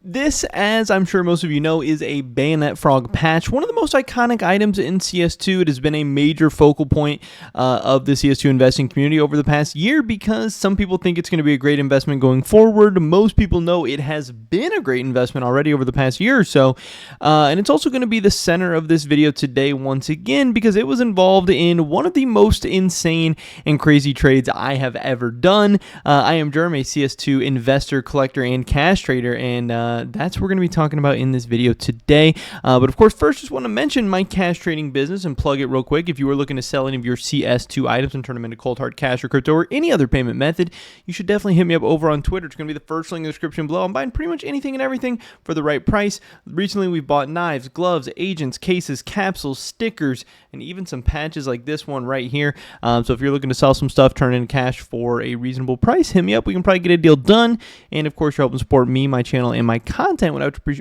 This, as I'm sure most of you know, is a bayonet frog patch, one of the most iconic items in CS2. It has been a major focal point of the CS2 investing community over the past year because some people think it's going to be a great investment going forward. Most people know it has been a great investment already over the past year or so. And it's also going to be the center of this video today once again because it was involved in one of the most insane and crazy trades I have ever done. I am Jeremy, a CS2 investor, collector, and cash trader, and that's what we're going to be talking about in this video today. But of course, first, just want to mention my cash trading business and plug it real quick. If you are looking to sell any of your CS2 items and turn them into cold hard cash or crypto or any other payment method, you should definitely hit me up over on Twitter. It's going to be the first link in the description below. I'm buying pretty much anything and everything for the right price. Recently, we've bought knives, gloves, agents, cases, capsules, stickers, and even some patches like this one right here. So if you're looking to sell some stuff, turn in cash for a reasonable price, hit me up. We can probably get a deal done. And of course, you're helping support me, my channel, and my content,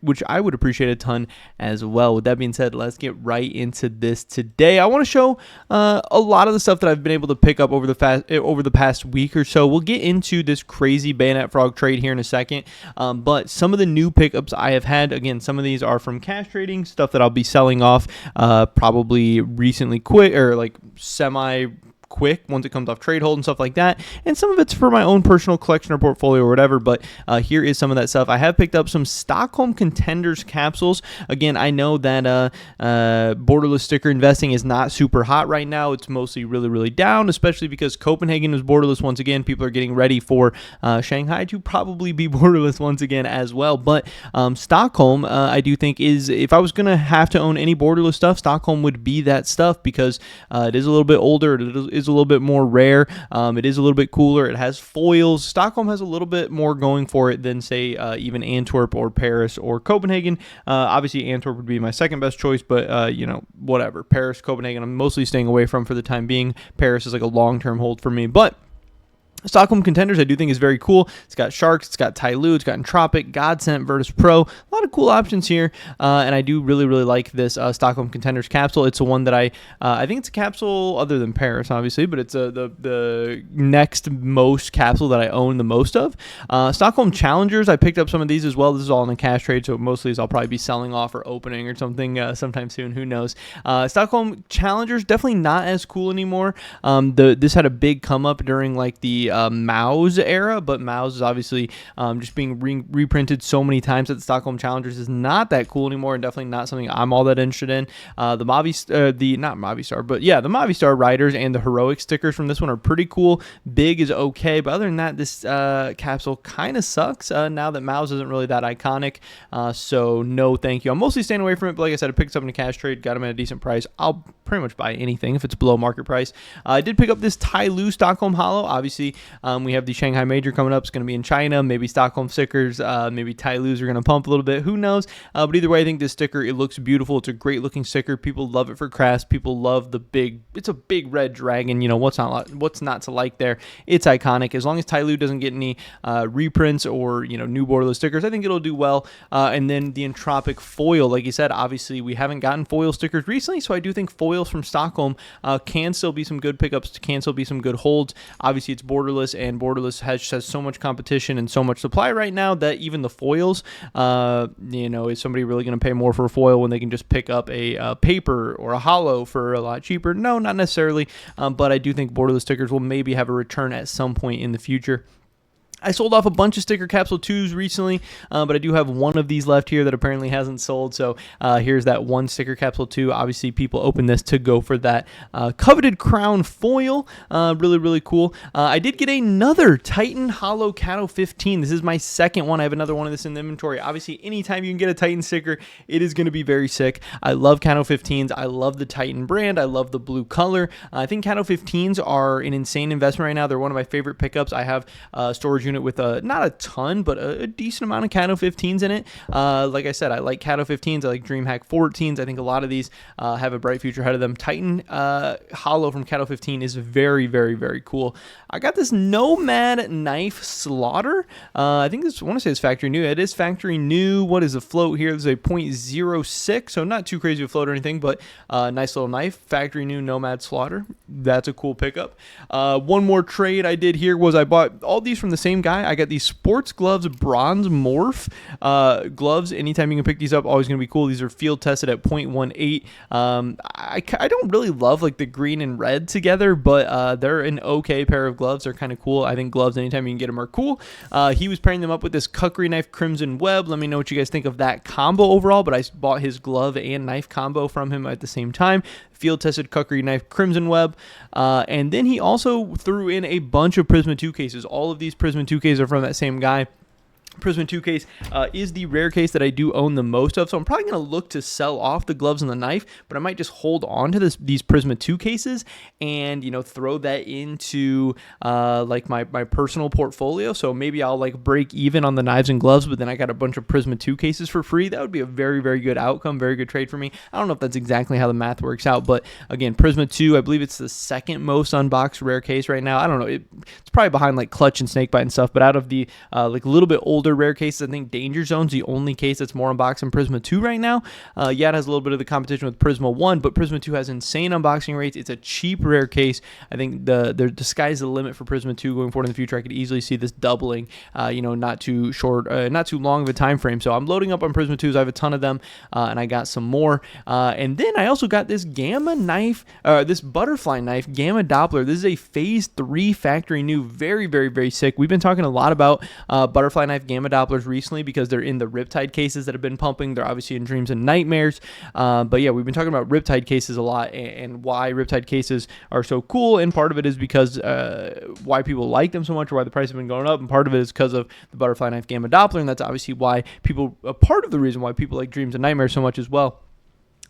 which I would appreciate a ton as well. With that being said, let's get right into this today. I want to show a lot of the stuff that I've been able to pick up over the past week or so. We'll get into this crazy bayonet frog trade here in a second, but some of the new pickups I have had, again, some of these are from cash trading, stuff that I'll be selling off probably recently quick or like semi quick once it comes off trade hold and stuff like that, and some of it's for my own personal collection or portfolio or whatever. But here is some of that stuff. I have picked up some Stockholm Contenders capsules. Again, I know that borderless sticker investing is not super hot right now. It's mostly really down, especially because Copenhagen is borderless once again. People are getting ready for Shanghai to probably be borderless once again as well. But Stockholm, I do think is, if I was gonna have to own any borderless stuff, Stockholm would be that stuff because it is a little bit older. It is a little bit more rare. It is a little bit cooler. It has foils. Stockholm has a little bit more going for it than, say, even Antwerp or Paris or Copenhagen. Obviously, Antwerp would be my second best choice, but, whatever. Paris, Copenhagen, I'm mostly staying away from for the time being. Paris is like a long-term hold for me, but Stockholm Contenders I do think is very cool. It's got Sharks, it's got Tyloo, it's got Entropic, Godsent, Virtus Pro. A lot of cool options here, and I do really like this Stockholm Contenders capsule. It's the one that I think it's a capsule other than Paris, obviously, but it's the next most capsule that I own the most of. Stockholm Challengers, I picked up some of these as well. This is all in a cash trade, so mostly I'll probably be selling off or opening or something sometime soon. Who knows? Stockholm Challengers, definitely not as cool anymore. This had a big come up during like the Mao's era, but Mao's is obviously just being reprinted so many times that the Stockholm Challengers is not that cool anymore, and definitely not something I'm all that interested in. The Movistar Riders and the Heroic stickers from this one are pretty cool. Big is okay, but other than that, this capsule kind of sucks now that Mao's isn't really that iconic, so no thank you. I'm mostly staying away from it, but like I said, I picked up in a cash trade, got them at a decent price. I'll pretty much buy anything if it's below market price. I did pick up this Tyloo Stockholm Hollow. Obviously, we have the Shanghai Major coming up. It's going to be in China. Maybe Stockholm stickers, maybe Tyloos are going to pump a little bit. Who knows? But either way, I think this sticker, it looks beautiful. It's a great looking sticker. People love it for crafts. People love it's a big red dragon. You know, what's not to like there? It's iconic. As long as Tyloo doesn't get any reprints or, new borderless stickers, I think it'll do well. And then the Entropic foil, like you said, obviously we haven't gotten foil stickers recently, so I do think foils from Stockholm can still be some good pickups, can still be some good holds. Obviously, it's borderless, and borderless has so much competition and so much supply right now that even the foils, is somebody really going to pay more for a foil when they can just pick up a paper or a hollow for a lot cheaper? No, not necessarily, but I do think borderless stickers will maybe have a return at some point in the future. I sold off a bunch of sticker capsule 2s recently, but I do have one of these left here that apparently hasn't sold. So here's that one sticker capsule 2. Obviously, people open this to go for that coveted crown foil. Really cool. I did get another Titan Hollow Cato 15. This is my second one. I have another one of this in the inventory. Obviously, anytime you can get a Titan sticker, it is going to be very sick. I love Cato 15s. I love the Titan brand. I love the blue color. I think Cato 15s are an insane investment right now. They're one of my favorite pickups. I have storage unit with not a ton, but a decent amount of Cato 15s in it. Like I said, I like Cato 15s. I like DreamHack 14s. I think a lot of these have a bright future ahead of them. Titan Hollow from Cato 15 is very cool. I got this Nomad Knife Slaughter. I think I want to say it's factory new. It is factory new. What is the float here? There's a 0.06, so not too crazy of a float or anything, but nice little knife. Factory new Nomad Slaughter. That's a cool pickup. One more trade I did here was I bought all these from the same same guy. I got these Sports Gloves Bronze Morph gloves. Anytime you can pick these up, always going to be cool. These are field tested at 0.18. I don't really love like the green and red together, but they're an okay pair of gloves. They're kind of cool. I think gloves, anytime you can get them, are cool. He was pairing them up with this Kukri knife Crimson Web. Let me know what you guys think of that combo overall, but I bought his glove and knife combo from him at the same time. Field tested Kukri knife Crimson Web. And then he also threw in a bunch of Prisma 2 cases. All of these Prisma 2 cases are from that same guy. Prisma 2 case is the rare case that I do own the most of, so I'm probably going to look to sell off the gloves and the knife, but I might just hold on to these Prisma 2 cases and, you know, throw that into like my personal portfolio. So maybe I'll like break even on the knives and gloves, but then I got a bunch of Prisma 2 cases for free. That would be a very, very good outcome, very good trade for me. I don't know if that's exactly how the math works out, but again, Prisma 2, I believe it's the second most unboxed rare case right now. I don't know. It's probably behind like Clutch and Snakebite and stuff, but out of the like a little bit older rare cases, I think Danger Zone's the only case that's more unboxed than Prisma 2 right now. Yeah, it has a little bit of the competition with Prisma 1, but Prisma 2 has insane unboxing rates. It's a cheap rare case. I think the sky's the limit for Prisma 2 going forward in the future. I could easily see this doubling, you know, not too long of a time frame. So I'm loading up on Prisma 2s. I have a ton of them, and I got some more. And then I also got this Gamma knife, this butterfly knife, Gamma Doppler. This is a Phase 3 factory new, very, very, very sick. We've been talking a lot about butterfly knife Gamma Dopplers recently because they're in the Riptide cases that have been pumping. They're obviously in Dreams and Nightmares. But yeah, we've been talking about Riptide cases a lot and why Riptide cases are so cool. And part of it is because why people like them so much, or why the price has been going up. And part of it is because of the butterfly knife Gamma Doppler. And that's obviously why part of the reason why people like Dreams and Nightmares so much as well.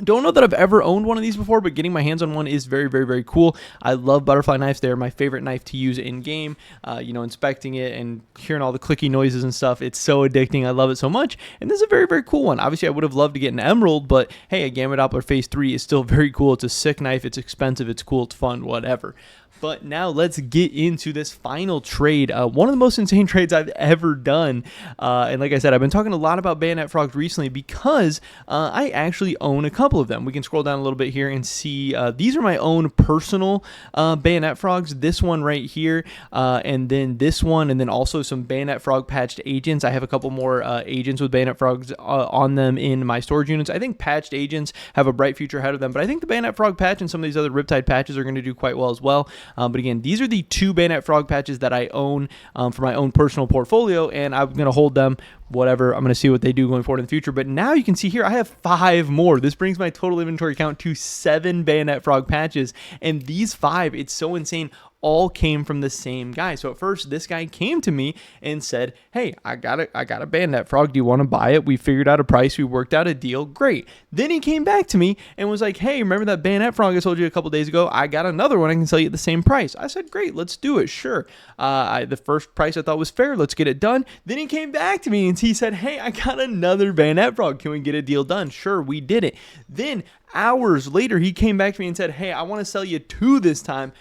Don't know that I've ever owned one of these before, but getting my hands on one is very, very, very cool. I love butterfly knives. They're my favorite knife to use in game. You know, inspecting it and hearing all the clicky noises and stuff. It's so addicting. I love it so much. And this is a very, very cool one. Obviously, I would have loved to get an emerald, but hey, a Gamma Doppler Phase 3 is still very cool. It's a sick knife. It's expensive. It's cool. It's fun. Whatever. But now let's get into this final trade. One of the most insane trades I've ever done. And like I said, I've been talking a lot about bayonet frogs recently because I actually own a couple of them. We can scroll down a little bit here and see these are my own personal bayonet frogs. This one right here, and then this one, and then also some bayonet frog patched agents. I have a couple more agents with bayonet frogs on them in my storage units. I think patched agents have a bright future ahead of them, but I think the bayonet frog patch and some of these other Riptide patches are going to do quite well as well. But again, these are the two bayonet frog patches that I own for my own personal portfolio, and I'm going to hold them, whatever. I'm going to see what they do going forward in the future. But now you can see here, I have 5 more. This brings my total inventory count to 7 bayonet frog patches. And these 5, it's so insane, all came from the same guy. So at first, this guy came to me and said, hey, I got a bayonet frog. Do you want to buy it? We figured out a price. We worked out a deal. Great. Then he came back to me and was like, hey, remember that bayonet frog I told you a couple days ago? I got another one. I can sell you at the same price. I said, great, let's do it. Sure. The first price I thought was fair. Let's get it done. Then he came back to me and he said, hey, I got another bayonet frog. Can we get a deal done? Sure, we did it. Then hours later, he came back to me and said, hey, I want to sell you 2 this time.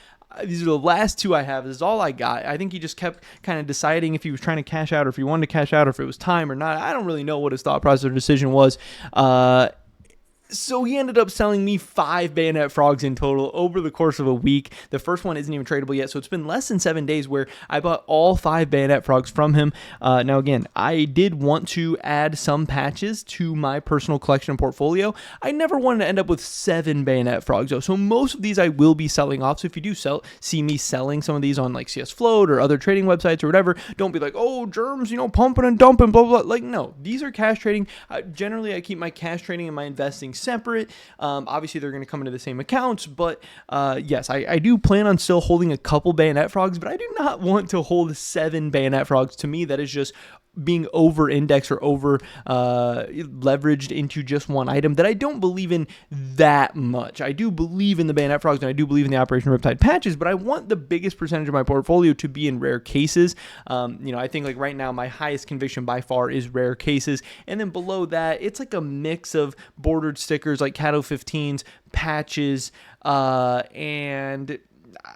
These are the last 2 I have. This is all I got. I think he just kept kind of deciding if he was trying to cash out or if he wanted to cash out or if it was time or not. I don't really know what his thought process or decision was. So he ended up selling me 5 bayonet frogs in total over the course of a week. The first one isn't even tradable yet, so it's been less than 7 days where I bought all 5 bayonet frogs from him. Now again, I did want to add some patches to my personal collection and portfolio. I never wanted to end up with 7 bayonet frogs though, so most of these I will be selling off. So if you do see me selling some of these on like CS Float or other trading websites or whatever, don't be like, oh, germs, you know, pumping and dumping, blah, blah, blah. Like, no, these are cash trading. Generally, I keep my cash trading and my investing separate. Obviously, they're going to come into the same accounts, but yes, I do plan on still holding a couple bayonet frogs, but I do not want to hold 7 bayonet frogs. To me, that is just being over indexed or over leveraged into just one item that I don't believe in that much. I do believe in the bayonet frogs and I do believe in the Operation Riptide patches, but I want the biggest percentage of my portfolio to be in rare cases. You know, I think like right now my highest conviction by far is rare cases, and then below that it's like a mix of bordered stickers like Cato 15s, patches, and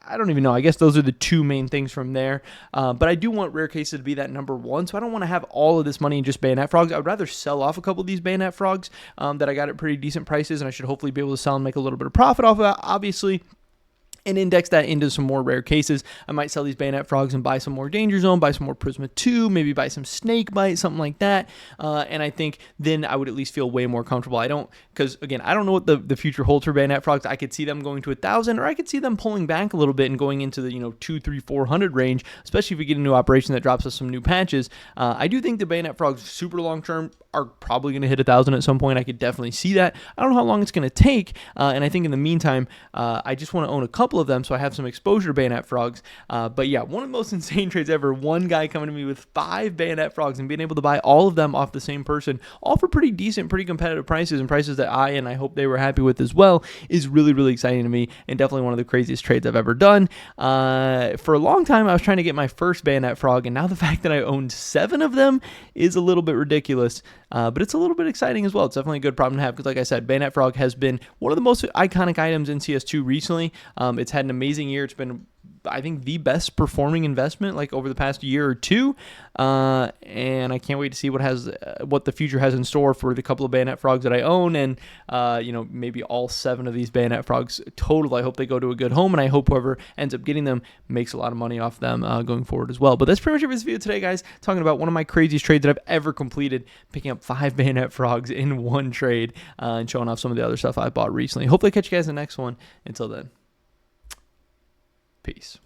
I don't even know. I guess those are the 2 main things from there. But I do want rare cases to be that number 1. So I don't want to have all of this money in just bayonet frogs. I would rather sell off a couple of these bayonet frogs that I got at pretty decent prices, and I should hopefully be able to sell and make a little bit of profit off of that, obviously. and index that into some more rare cases. I might sell these bayonet frogs and buy some more danger zone, buy some more Prisma 2, maybe buy some snake bite, something like that. And I think then I would at least feel way more comfortable. Because again, I don't know what the future holds for bayonet frogs. I could see them going to 1,000, or I could see them pulling back a little bit and going into the 2, 3, 400 range, especially if we get a new operation that drops us some new patches. I do think the bayonet frogs super long term are probably going to hit 1,000 at some point. I could definitely see that. I don't know how long it's going to take, and I think in the meantime, I just want to own a couple of them so I have some exposure to bayonet frogs. But yeah, one of the most insane trades ever. One guy coming to me with 5 bayonet frogs and being able to buy all of them off the same person, all for pretty decent, pretty competitive prices, and prices that I hope they were happy with as well, is really, really exciting to me, and definitely one of the craziest trades I've ever done. For a long time, I was trying to get my first bayonet frog, and now the fact that I owned 7 of them is a little bit ridiculous. But it's a little bit exciting as well. It's definitely a good problem to have because, like I said, bayonet frog has been one of the most iconic items in CS2 recently. It's had an amazing year. It's been, I think, the best performing investment like over the past year or two, and I can't wait to see what the future has in store for the couple of bayonet frogs that I own, and maybe all 7 of these bayonet frogs total. I hope they go to a good home, and I hope whoever ends up getting them makes a lot of money off them going forward as well. But that's pretty much it for this video today, guys. Talking about one of my craziest trades that I've ever completed, picking up 5 bayonet frogs in one trade, and showing off some of the other stuff I bought recently. Hopefully, catch you guys in the next one. Until then. Peace.